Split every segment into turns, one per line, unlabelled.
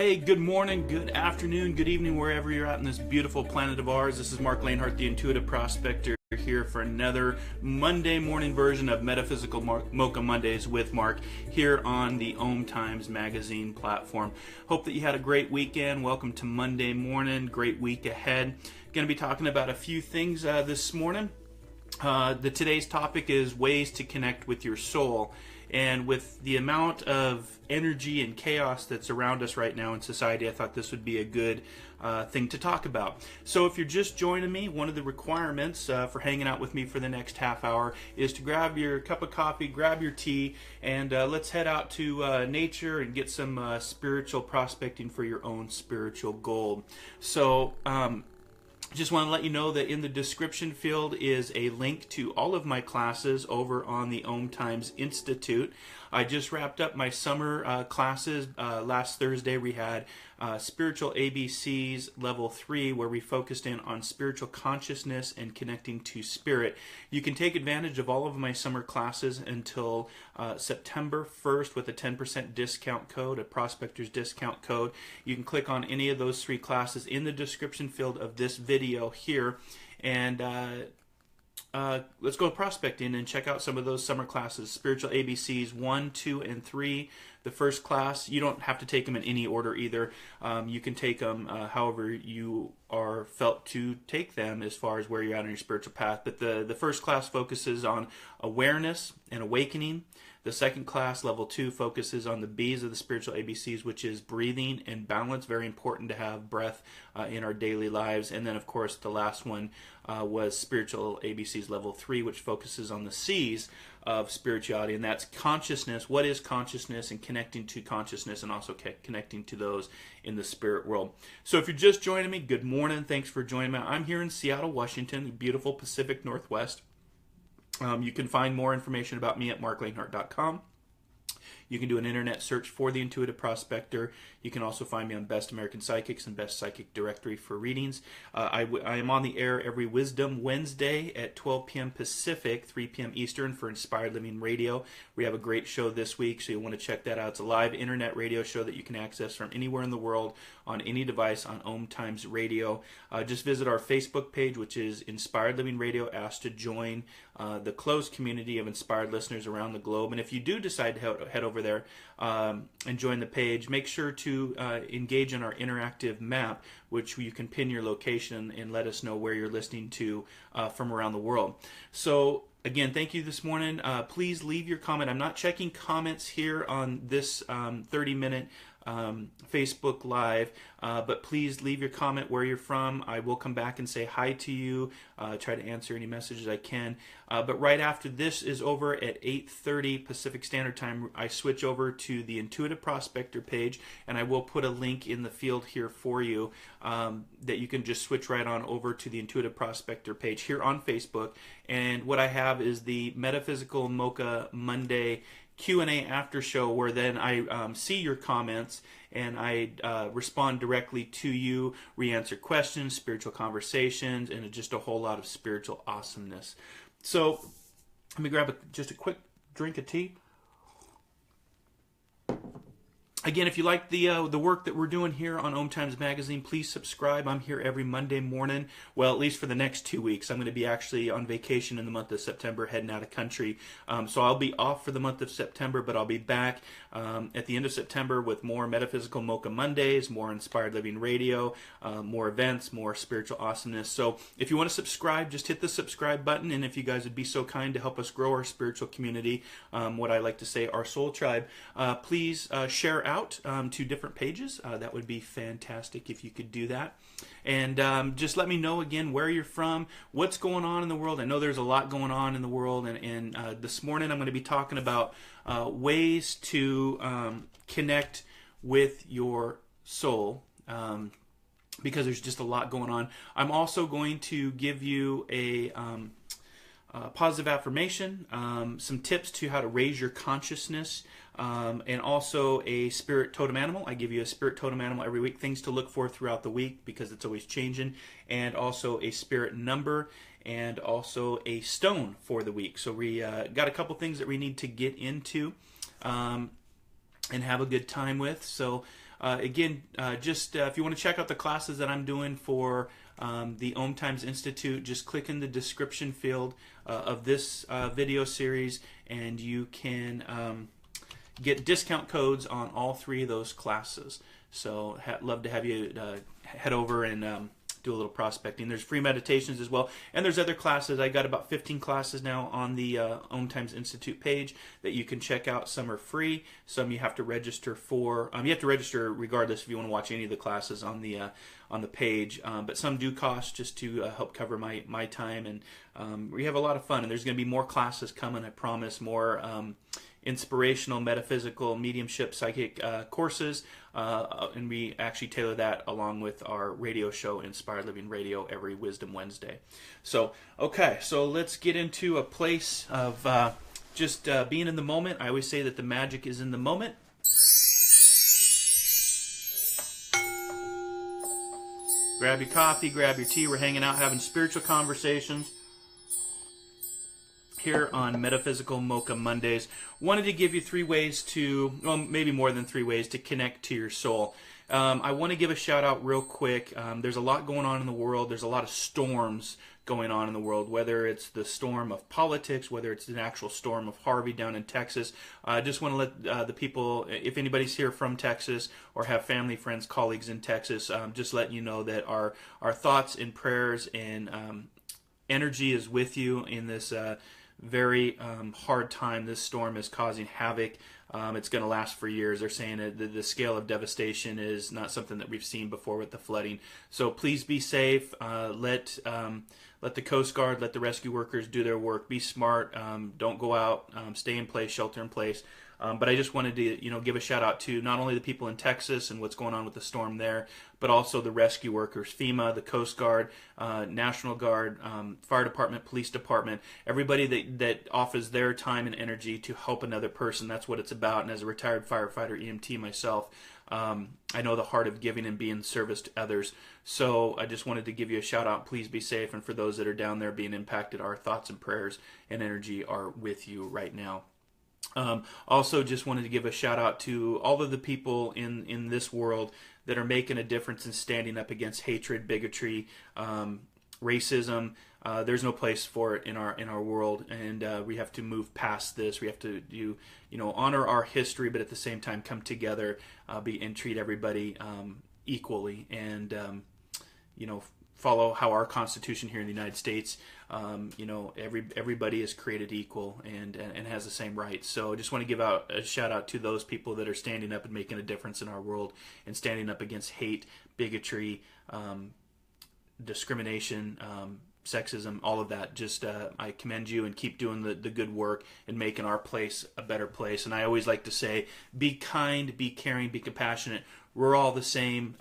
Hey, good morning, good afternoon, good evening, wherever you're at in this beautiful planet of ours. This is Marc, the Intuitive Prospector, here for another Monday morning version of Metaphysical Mocha Mondays with Marc here on the Om Times Magazine platform. Hope that you had a great weekend. Welcome to Monday morning. Great week ahead. Going to be talking about a few things this morning. Today's topic is ways to connect with your soul. And with the amount of energy and chaos that's around us right now in society, I thought this would be a good thing to talk about. So if you're just joining me, one of the requirements for hanging out with me for the next half hour is to grab your cup of coffee, grab your tea, and let's head out to nature and get some spiritual prospecting for your own spiritual gold. So, just want to let you know that in the description field is a link to all of my classes over on the Om Times Institute. I just wrapped up my summer classes. Last Thursday we had Spiritual ABCs Level 3, where we focused in on spiritual consciousness and connecting to spirit. You can take advantage of all of my summer classes until September 1st with a 10% discount code, a Prospector's discount code. You can click on any of those three classes in the description field of this video here, and let's go prospecting and check out some of those summer classes. Spiritual ABCs 1, 2, and 3. The first class, you don't have to take them in any order either. You can take them however you are felt to take them as far as where you're at on your spiritual path. But the first class focuses on awareness and awakening. The second class, level 2, focuses on the B's of the spiritual ABCs, which is breathing and balance. Very important to have breath in our daily lives. And then, of course, the last one was spiritual ABCs level 3, which focuses on the C's of spirituality, and that's consciousness. What is consciousness, and connecting to consciousness, and also connecting to those in the spirit world. So if you're just joining me, good morning. Thanks for joining me. I'm here in Seattle, Washington, the beautiful Pacific Northwest. You can find more information about me at marclanehart.com. You can do an internet search for the Intuitive Prospector. You can also find me on Best American Psychics and Best Psychic Directory for readings. I am on the air every Wisdom Wednesday at 12 p.m. Pacific, 3 p.m. Eastern for Inspired Living Radio. We have a great show this week, so you'll want to check that out. It's a live internet radio show that you can access from anywhere in the world on any device on Om Times Radio. Just visit our Facebook page, which is Inspired Living Radio. Ask to join the closed community of inspired listeners around the globe. And if you do decide to head over there and join the page, make sure to engage in our interactive map, which you can pin your location and let us know where you're listening to from around the world. So again, thank you this morning. Please leave your comment. I'm not checking comments here on this 30-minute Facebook Live, but please leave your comment where you're from. I will come back and say hi to you, try to answer any messages I can. But right after this is over at 8:30 Pacific Standard Time, I switch over to the Intuitive Prospector page, and I will put a link in the field here for you that you can just switch right on over to the Intuitive Prospector page here on Facebook. And what I have is the Metaphysical Mocha Monday Q&A after show, where then I see your comments and I respond directly to you. We answer questions, spiritual conversations, and just a whole lot of spiritual awesomeness. So let me grab just a quick drink of tea. Again, if you like the work that we're doing here on Om Times Magazine, please subscribe. I'm here every Monday morning. Well, at least for the next 2 weeks. I'm going to be actually on vacation in the month of September, heading out of country. So I'll be off for the month of September, but I'll be back at the end of September with more Metaphysical Mocha Mondays, more Inspired Living Radio, more events, more spiritual awesomeness. So if you want to subscribe, just hit the subscribe button. And if you guys would be so kind to help us grow our spiritual community, what I like to say, our soul tribe, please share out to different pages. That would be fantastic if you could do that. And just let me know again where you're from, what's going on in the world. I know there's a lot going on in the world, and this morning I'm going to be talking about ways to connect with your soul, because there's just a lot going on. I'm also going to give you a positive affirmation, some tips to how to raise your consciousness, and also a spirit totem animal. I give you a spirit totem animal every week, things to look for throughout the week because it's always changing, and also a spirit number, and also a stone for the week. So we got a couple things that we need to get into and have a good time with. So Again, just if you want to check out the classes that I'm doing for the Om Times Institute, just click in the description field of this video series, and you can get discount codes on all 3 of those classes. So love to have you head over and do a little prospecting. There's free meditations as well, and there's other classes. I got about 15 classes now on the Om Times Institute page that you can check out. Some are free, some you have to register for. You have to register regardless if you want to watch any of the classes on the page, but some do cost just to help cover my time, and we have a lot of fun. And there's going to be more classes coming, I promise. More inspirational, metaphysical, mediumship, psychic courses, and we actually tailor that along with our radio show, Inspired Living Radio, every Wisdom Wednesday. So, okay, so let's get into a place of just being in the moment. I always say that the magic is in the moment. Grab your coffee, grab your tea. We're hanging out, having spiritual conversations here on Metaphysical Mocha Mondays. Wanted to give you 3 ways to, well, maybe more than 3 ways to connect to your soul. I want to give a shout out real quick. There's a lot going on in the world. There's a lot of storms going on in the world, whether it's the storm of politics, whether it's an actual storm of Harvey down in Texas. I just want to let the people, if anybody's here from Texas or have family, friends, colleagues in Texas, just let you know that our thoughts and prayers and energy is with you in this very hard time. This storm is causing havoc. It's going to last for years. They're saying that the scale of devastation is not something that we've seen before with the flooding. So please be safe. Let the Coast Guard, let the rescue workers do their work. Be smart. Don't go out. Stay in place. Shelter in place. But I just wanted to, give a shout out to not only the people in Texas and what's going on with the storm there, but also the rescue workers, FEMA, the Coast Guard, National Guard, Fire Department, Police Department, everybody that offers their time and energy to help another person. That's what it's about. And as a retired firefighter, EMT myself, I know the heart of giving and being service to others. So I just wanted to give you a shout out. Please be safe. And for those that are down there being impacted, our thoughts and prayers and energy are with you right now. Also just wanted to give a shout out to all of the people in this world that are making a difference in standing up against hatred, bigotry, racism. There's no place for it in our world, and we have to move past this. We have to honor our history, but at the same time come together, and treat everybody equally, and follow how our Constitution here in the United States, everybody is created equal and has the same rights. So I just want to give out a shout out to those people that are standing up and making a difference in our world and standing up against hate, bigotry, discrimination, sexism, all of that. Just I commend you, and keep doing the good work and making our place a better place. And I always like to say, be kind, be caring, be compassionate. We're all the same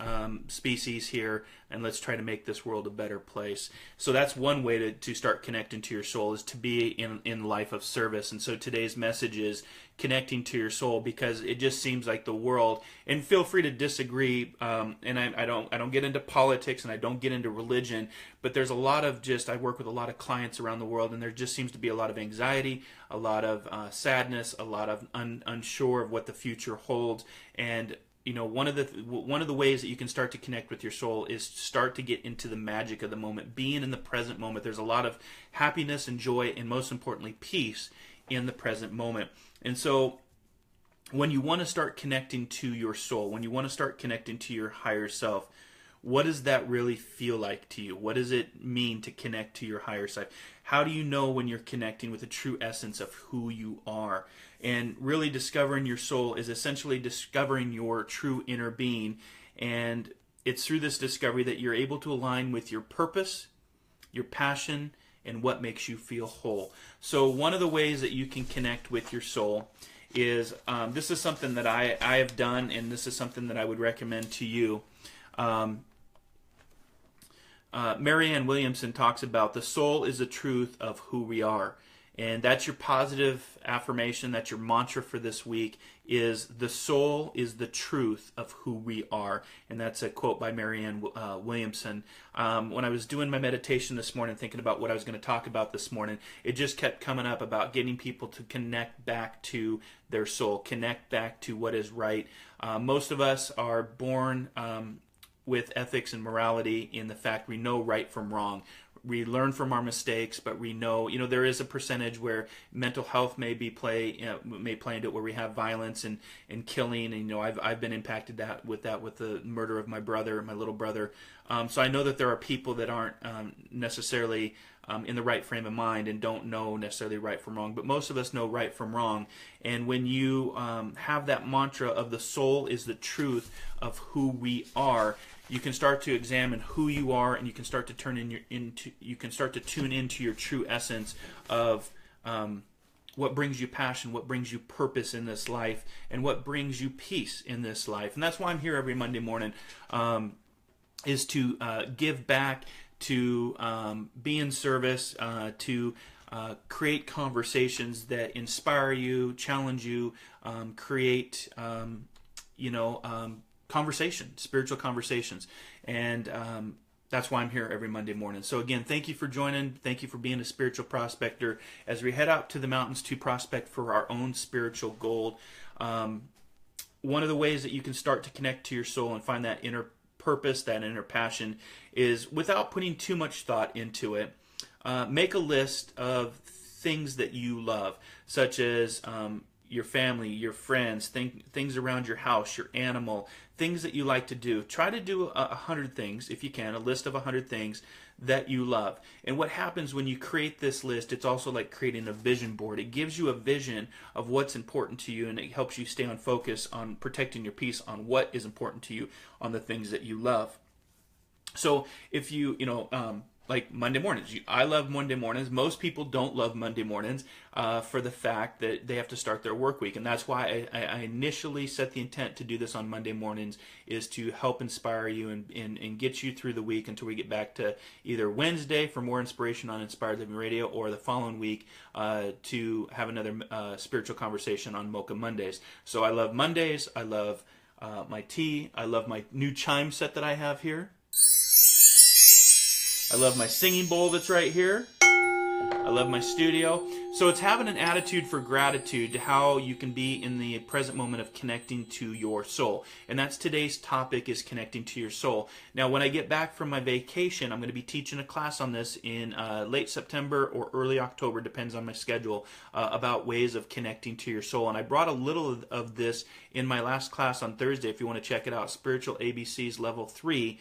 species here, and let's try to make this world a better place. So that's one way to start connecting to your soul, is to be in life of service. And so today's message is connecting to your soul, because it just seems like the world, and feel free to disagree, and I don't get into politics and I don't get into religion, but there's a lot of I work with a lot of clients around the world, and there just seems to be a lot of anxiety, a lot of sadness, a lot of unsure of what the future holds. And one of the ways that you can start to connect with your soul is start to get into the magic of the moment, being in the present moment. There's a lot of happiness and joy, and most importantly, peace in the present moment. And so when you want to start connecting to your soul, when you want to start connecting to your higher self, what does that really feel like to you? What does it mean to connect to your higher self? How do you know when you're connecting with the true essence of who you are? And really discovering your soul is essentially discovering your true inner being. And it's through this discovery that you're able to align with your purpose, your passion, and what makes you feel whole. So one of the ways that you can connect with your soul is, this is something that I have done, and this is something that I would recommend to you. Marianne Williamson talks about the soul is the truth of who we are. And that's your positive affirmation. That's your mantra for this week, is the soul is the truth of who we are. And that's a quote by Marianne Williamson. When I was doing my meditation this morning, thinking about what I was going to talk about this morning, it just kept coming up about getting people to connect back to their soul, connect back to what is right. Most of us are born with ethics and morality in the fact we know right from wrong. We learn from our mistakes, but we know, there is a percentage where mental health may play into it, where we have violence and killing. And I've been impacted with the murder of my little brother. So I know that there are people that aren't necessarily in the right frame of mind and don't know necessarily right from wrong. But most of us know right from wrong. And when you have that mantra of the soul is the truth of who we are, you can start to examine who you are, and you can start to tune into your true essence of what brings you passion, what brings you purpose in this life, and what brings you peace in this life. And that's why I'm here every Monday morning, is to give back, to be in service, to create conversations that inspire you, challenge you, create spiritual conversations. And that's why I'm here every Monday morning. So again, thank you for joining. Thank you for being a spiritual prospector as we head out to the mountains to prospect for our own spiritual gold. One of the ways that you can start to connect to your soul and find that inner purpose, that inner passion, is without putting too much thought into it. Make a list of things that you love, such as your family, your friends, things around your house, your animal, things that you like to do. Try to do 100 things, if you can, a list of 100 things that you love. And what happens when you create this list, it's also like creating a vision board. It gives you a vision of what's important to you, and it helps you stay on focus on protecting your peace on what is important to you, on the things that you love. So if you, like Monday mornings. I love Monday mornings. Most people don't love Monday mornings for the fact that they have to start their work week. And that's why I initially set the intent to do this on Monday mornings, is to help inspire you and get you through the week until we get back to either Wednesday for more inspiration on Inspired Living Radio, or the following week to have another spiritual conversation on Mocha Mondays. So I love Mondays. I love my tea. I love my new chime set that I have here. I love my singing bowl that's right here. I love my studio. So it's having an attitude for gratitude to how you can be in the present moment of connecting to your soul. And that's today's topic, is connecting to your soul. Now, when I get back from my vacation, I'm going to be teaching a class on this in late September or early October, depends on my schedule, about ways of connecting to your soul. And I brought a little of this in my last class on Thursday, if you want to check it out, Spiritual ABCs Level 3.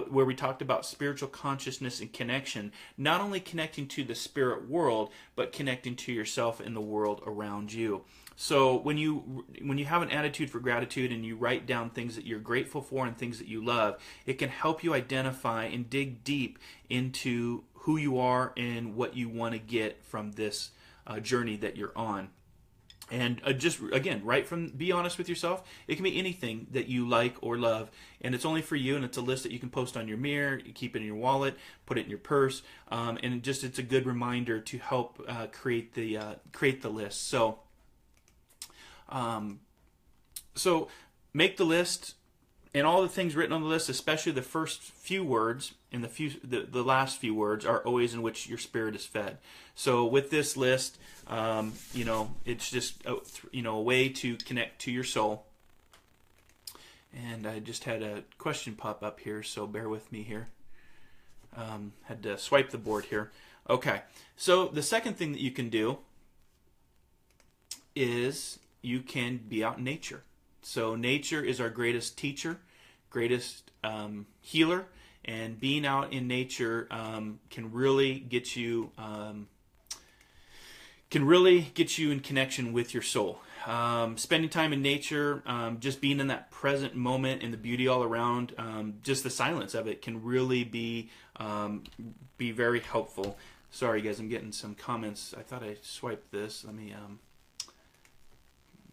Where we talked about spiritual consciousness and connection, not only connecting to the spirit world, but connecting to yourself and the world around you. So when you have an attitude for gratitude and you write down things that you're grateful for and things that you love, it can help you identify and dig deep into who you are and what you want to get from this journey that you're on. And just, again, be honest with yourself. It can be anything that you like or love, and it's only for you, and it's a list that you can post on your mirror, you keep it in your wallet, put it in your purse, and it's a good reminder to help create the list. So make the list, and all the things written on the list, especially the first few words and the last few words, are always in which your spirit is fed. So with this list, it's just a way to connect to your soul. And I just had a question pop up here, so bear with me here. Had to swipe the board here. Okay, so the second thing that you can do is you can be out in nature. So nature is our greatest teacher, greatest healer, and being out in nature can really get you in connection with your soul. Spending time in nature, just being in that present moment and the beauty all around, just the silence of it can really be very helpful. Sorry guys, I'm getting some comments. I thought I swiped this. Let me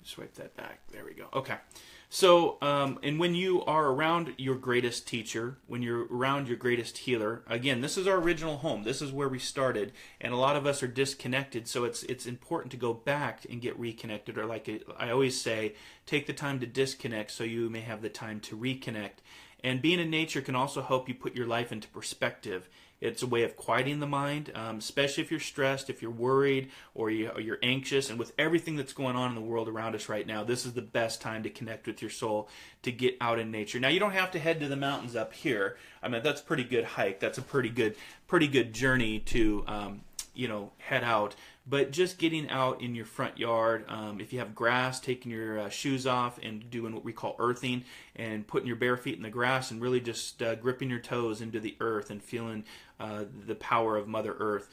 Swipe that back. There we go. Okay. So, and when you are around your greatest teacher, when you're around your greatest healer, again, this is our original home. This is where we started, and a lot of us are disconnected. So it's important to go back and get reconnected, or like I always say, take the time to disconnect so you may have the time to reconnect. And being in nature can also help you put your life into perspective. It's a way of quieting the mind, especially if you're stressed, if you're worried, or you're anxious. And with everything that's going on in the world around us right now, this is the best time to connect with your soul, to get out in nature. Now, you don't have to head to the mountains up here. I mean, that's a pretty good hike. That's a pretty good journey to head out. But just getting out in your front yard, if you have grass, taking your shoes off and doing what we call earthing, and putting your bare feet in the grass and really just gripping your toes into the earth and feeling the power of Mother Earth.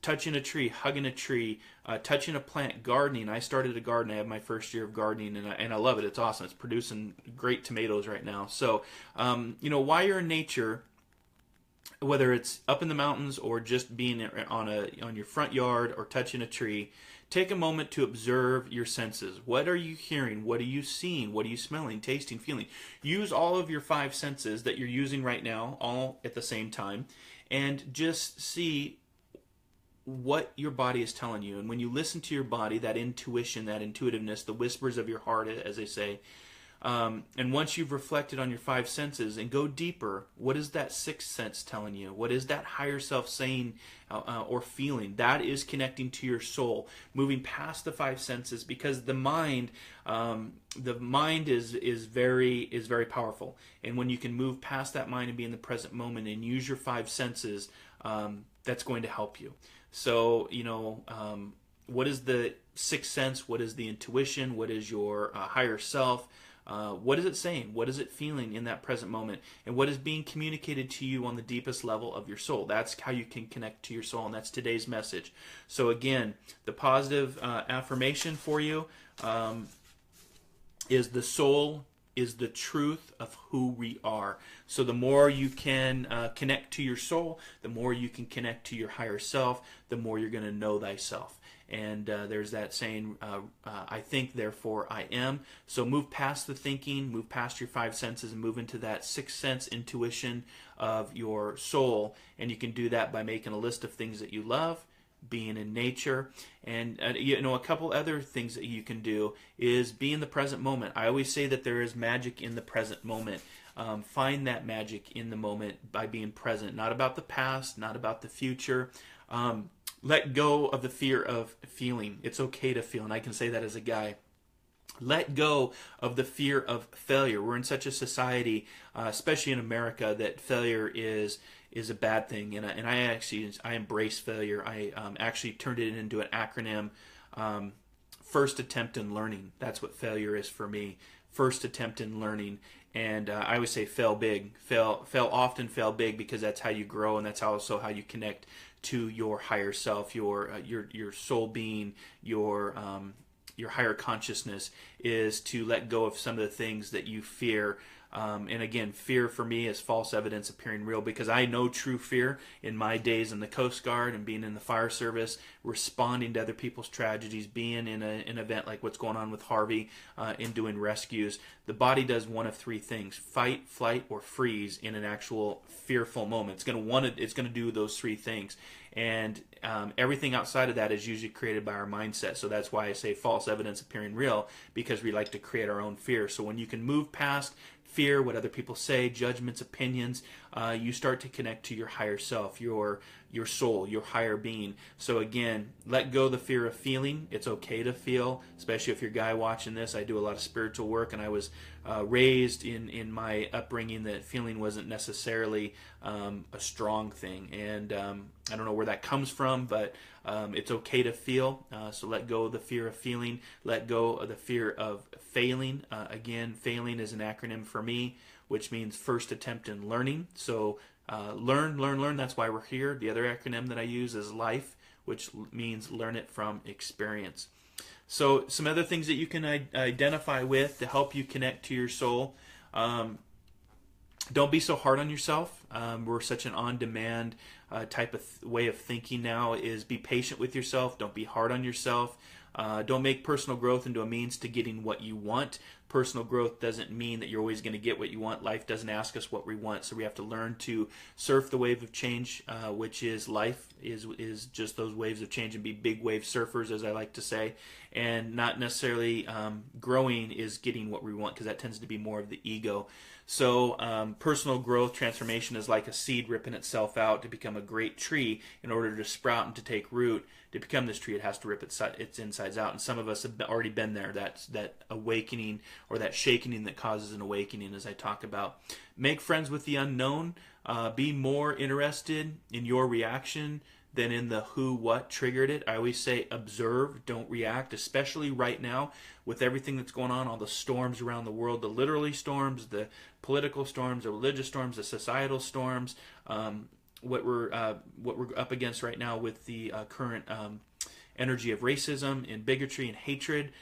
Touching a tree, hugging a tree, touching a plant, gardening. I started a garden. I have my first year of gardening, and I love it. It's awesome. It's producing great tomatoes right now. So, while you're in nature, whether it's up in the mountains or just being on your front yard or touching a tree, take a moment to observe your senses. What are you hearing? What are you seeing? What are you smelling, tasting, feeling? Use all of your 5 senses that you're using right now, all at the same time, and just see what your body is telling you. And when you listen to your body, that intuition, that intuitiveness, the whispers of your heart, as they say, and once you've reflected on your 5 senses and go deeper, what is that 6th sense telling you? What is that higher self saying or feeling? That is connecting to your soul, moving past the 5 senses, because the mind is very powerful. And when you can move past that mind and be in the present moment and use your 5 senses, that's going to help you. So, what is the 6th sense? What is the intuition? What is your higher self? What is it saying? What is it feeling in that present moment? And what is being communicated to you on the deepest level of your soul? That's how you can connect to your soul, and that's today's message. So again, the positive affirmation for you is the soul is the truth of who we are. So the more you can connect to your soul, the more you can connect to your higher self, the more you're going to know thyself. And there's that saying, I think, therefore I am. So move past the thinking, move past your 5 senses, and move into that 6th sense intuition of your soul. And you can do that by making a list of things that you love, being in nature, and a couple other things that you can do is be in the present moment. I always say that there is magic in the present moment. Find that magic in the moment by being present, not about the past, not about the future. Let go of the fear of feeling. It's okay to feel, and I can say that as a guy. Let go of the fear of failure. We're in such a society, especially in America, that failure is a bad thing, and I embrace failure. I actually turned it into an acronym. First attempt in learning. That's what failure is for me. First attempt in learning. And I always say fail big. Fail often, fail big, because that's how you grow, and that's also how you connect to your higher self, your soul being, your higher consciousness, is to let go of some of the things that you fear. And again, fear for me is false evidence appearing real, because I know true fear in my days in the Coast Guard and being in the fire service, responding to other people's tragedies, being in an event like what's going on with Harvey, in doing rescues. The body does one of 3 things: fight, flight, or freeze in an actual fearful moment. It's going to do those 3 things. And everything outside of that is usually created by our mindset. So that's why I say false evidence appearing real, because we like to create our own fear. So when you can move past fear, what other people say, judgments, opinions, you start to connect to your higher self, your soul, your higher being. So again, let go the fear of feeling. It's okay to feel, especially if you're a guy watching this. I do a lot of spiritual work, and I was raised in my upbringing that feeling wasn't necessarily a strong thing. And I don't know where that comes from, but it's okay to feel. So let go of the fear of feeling. Let go of the fear of failing. Again, failing is an acronym for me, which means first attempt in learning. So learn. That's why we're here. The other acronym that I use is LIFE, which means learn it from experience. So some other things that you can identify with to help you connect to your soul. Don't be so hard on yourself. We're such an on-demand type of way of thinking now, is be patient with yourself. Don't be hard on yourself. Don't make personal growth into a means to getting what you want. Personal growth doesn't mean that you're always going to get what you want. Life doesn't ask us what we want, so we have to learn to surf the wave of change, which is life, is just those waves of change, and be big wave surfers, as I like to say, and not necessarily growing is getting what we want, because that tends to be more of the ego. So personal growth transformation is like a seed ripping itself out to become a great tree. In order to sprout and to take root, to become this tree, it has to rip its insides out. And some of us have already been there. That's that awakening, or that shaking that causes an awakening, as I talk about. Make friends with the unknown. Be more interested in your reaction than in the who, what triggered it. I always say observe, don't react, especially right now with everything that's going on, all the storms around the world, the literally storms, the political storms, the religious storms, the societal storms, what we're up against right now with the current energy of racism and bigotry and hatred.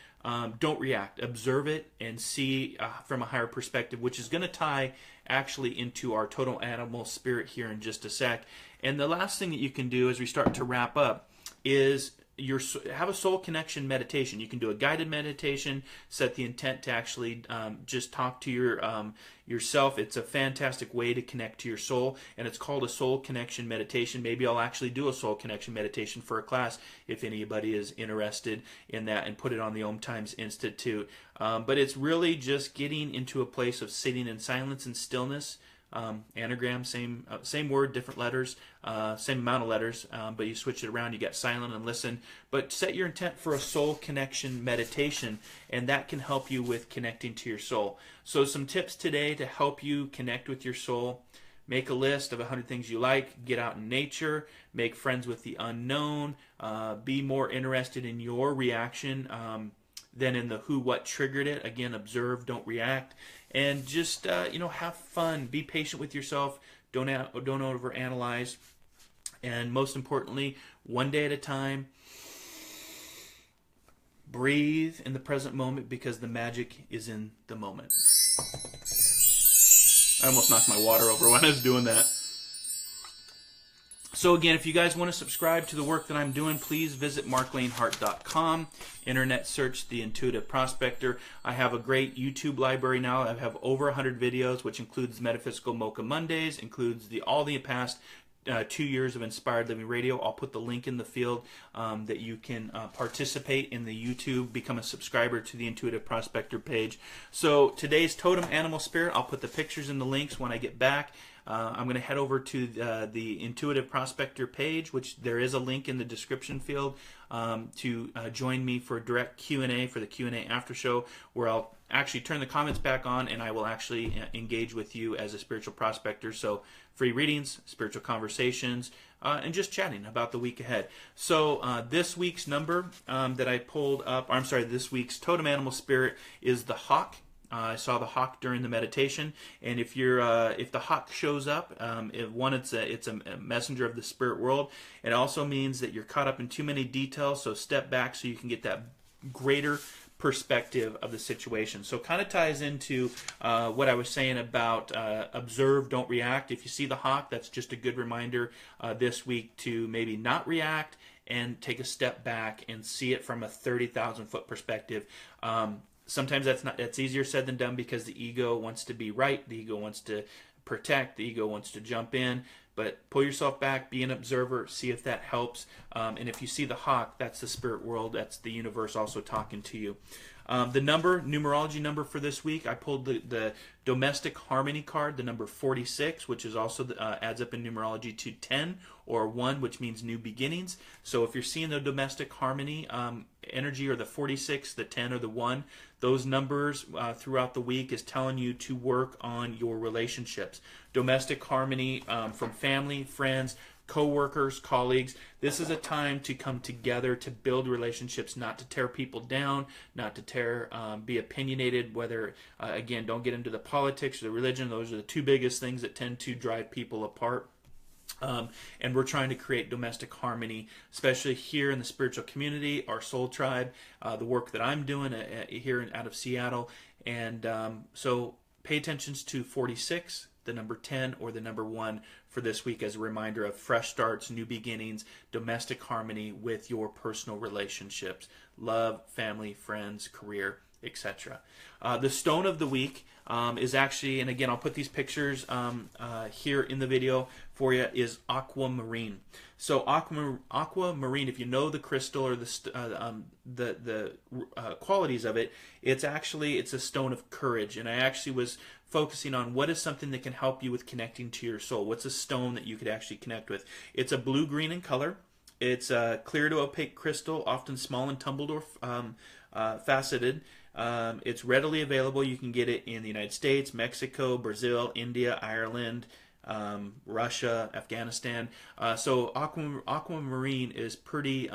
Don't react. Observe it and see from a higher perspective, which is going to tie actually into our total animal spirit here in just a sec. And the last thing that you can do as we start to wrap up is have a soul connection meditation. You can do a guided meditation, set the intent to actually just talk to yourself. It's a fantastic way to connect to your soul, and it's called a soul connection meditation. Maybe I'll actually do a soul connection meditation for a class if anybody is interested in that, and put it on the Om Times Institute. But it's really just getting into a place of sitting in silence and stillness. Anagram, same word, different letters, same amount of letters, but you switch it around. You get silent and listen, but set your intent for a soul connection meditation, and that can help you with connecting to your soul. So some tips today to help you connect with your soul: make a list of 100 things you like, get out in nature, make friends with the unknown, be more interested in your reaction than in the who, what triggered it. Again, observe, don't react. And just have fun. Be patient with yourself. Don't overanalyze. And most importantly, one day at a time. Breathe in the present moment, because the magic is in the moment. I almost knocked my water over when I was doing that. So again, if you guys want to subscribe to the work that I'm doing, please visit marclanehart.com. Internet search The Intuitive Prospector. I have a great YouTube library now. I have over 100 videos, which includes Metaphysical Mocha Mondays, includes all the past 2 years of Inspired Living Radio. I'll put the link in the field that you can participate in the YouTube, become a subscriber to the Intuitive Prospector page. So today's totem animal spirit, I'll put the pictures in the links when I get back. I'm going to head over to the Intuitive Prospector page, which there is a link in the description field to join me for a direct Q&A for the Q&A after show, where I'll actually turn the comments back on, and I will actually engage with you as a spiritual prospector. So free readings, spiritual conversations, and just chatting about the week ahead. So this week's number that I pulled up, this week's totem animal spirit is the hawk. I saw the hawk during the meditation, and if the hawk shows up, it's a messenger of the spirit world. It also means that you're caught up in too many details, so step back so you can get that greater perspective of the situation. So it kind of ties into what I was saying about observe, don't react. If you see the hawk, that's just a good reminder this week to maybe not react and take a step back and see it from a 30,000 foot perspective. Sometimes that's easier said than done, because the ego wants to be right, the ego wants to protect, the ego wants to jump in. But pull yourself back, be an observer, see if that helps. And if you see the hawk, that's the spirit world, that's the universe also talking to you. The numerology number for this week, I pulled the domestic harmony card, the number 46, which is also adds up in numerology to 10 or 1, which means new beginnings. So if you're seeing the domestic harmony energy, or the 46, the 10, or the 1, those numbers throughout the week is telling you to work on your relationships. Domestic harmony from family, friends, co-workers, colleagues. This is a time to come together to build relationships, not to tear people down, not to be opinionated, whether, again, don't get into the politics or the religion. Those are the two biggest things that tend to drive people apart. And we're trying to create domestic harmony, especially here in the spiritual community, our soul tribe, the work that I'm doing here out of Seattle. And so pay attention to 46, the number 10, or the number 1 for this week as a reminder of fresh starts, new beginnings, domestic harmony with your personal relationships, love, family, friends, career, etc. The stone of the week is actually, and again, I'll put these pictures here in the video for you, is aquamarine. So aquamarine, if you know the crystal or the qualities of it, it's a stone of courage. And I actually was focusing on what is something that can help you with connecting to your soul. What's a stone that you could actually connect with? It's a blue-green in color. It's a clear to opaque crystal, often small and tumbled or faceted. It's readily available. You can get it in the United States, Mexico, Brazil, India, Ireland, Russia, Afghanistan. So aquamarine is pretty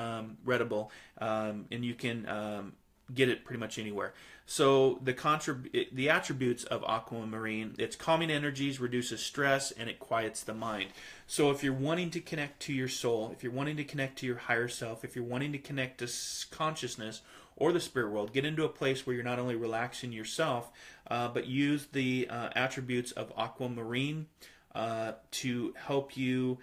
readable, and you can get it pretty much anywhere. So the attributes of aquamarine: it's calming energies, reduces stress, and it quiets the mind. So if you're wanting to connect to your soul, if you're wanting to connect to your higher self, if you're wanting to connect to consciousness or the spirit world, get into a place where you're not only relaxing yourself, but use the attributes of aquamarine to help you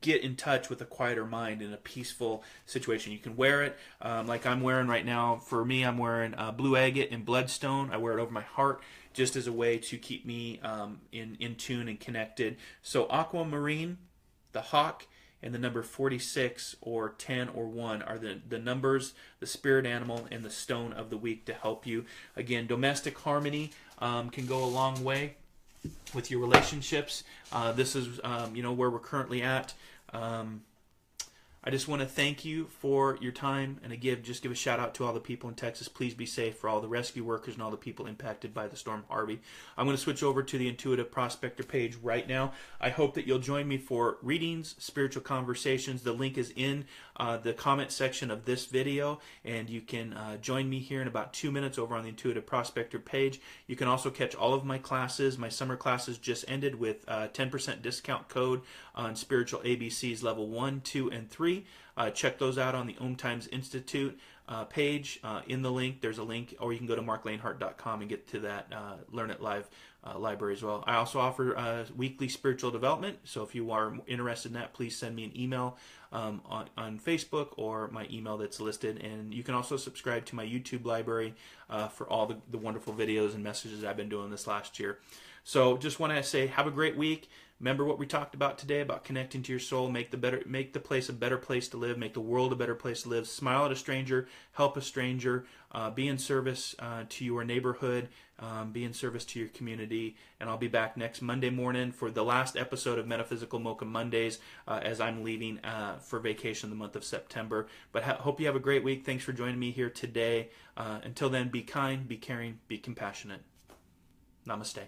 get in touch with a quieter mind in a peaceful situation. You can wear it like I'm wearing right now. For me, I'm wearing blue agate and bloodstone. I wear it over my heart just as a way to keep me in tune and connected. So aquamarine, the hawk, and the number 46 or 10 or 1 are the numbers, the spirit animal, and the stone of the week to help you. Again, domestic harmony can go a long way with your relationships. This is where we're currently at. I just want to thank you for your time, and just give a shout out to all the people in Texas. Please be safe for all the rescue workers and all the people impacted by the storm Harvey. I'm going to switch over to the Intuitive Prospector page right now. I hope that you'll join me for readings, spiritual conversations. The link is in the comment section of this video, and you can join me here in about 2 minutes over on the Intuitive Prospector page. You can also catch all of my classes. My summer classes just ended with 10% discount code on Spiritual ABCs level 1, 2, and 3. Check those out on the Om Times Institute page. In the link, there's a link, or you can go to marclanehart.com and get to that Learn It Live library as well. I also offer weekly spiritual development, so if you are interested in that, please send me an email on Facebook or my email that's listed. And you can also subscribe to my YouTube library for all the wonderful videos and messages I've been doing this last year. So just want to say, have a great week. Remember what we talked about today about connecting to your soul. Make the place a better place to live. Make the world a better place to live. Smile at a stranger. Help a stranger. Be in service to your neighborhood. Be in service to your community. And I'll be back next Monday morning for the last episode of Metaphysical Mocha Mondays as I'm leaving for vacation the month of September. But hope you have a great week. Thanks for joining me here today. Until then, be kind, be caring, be compassionate. Namaste.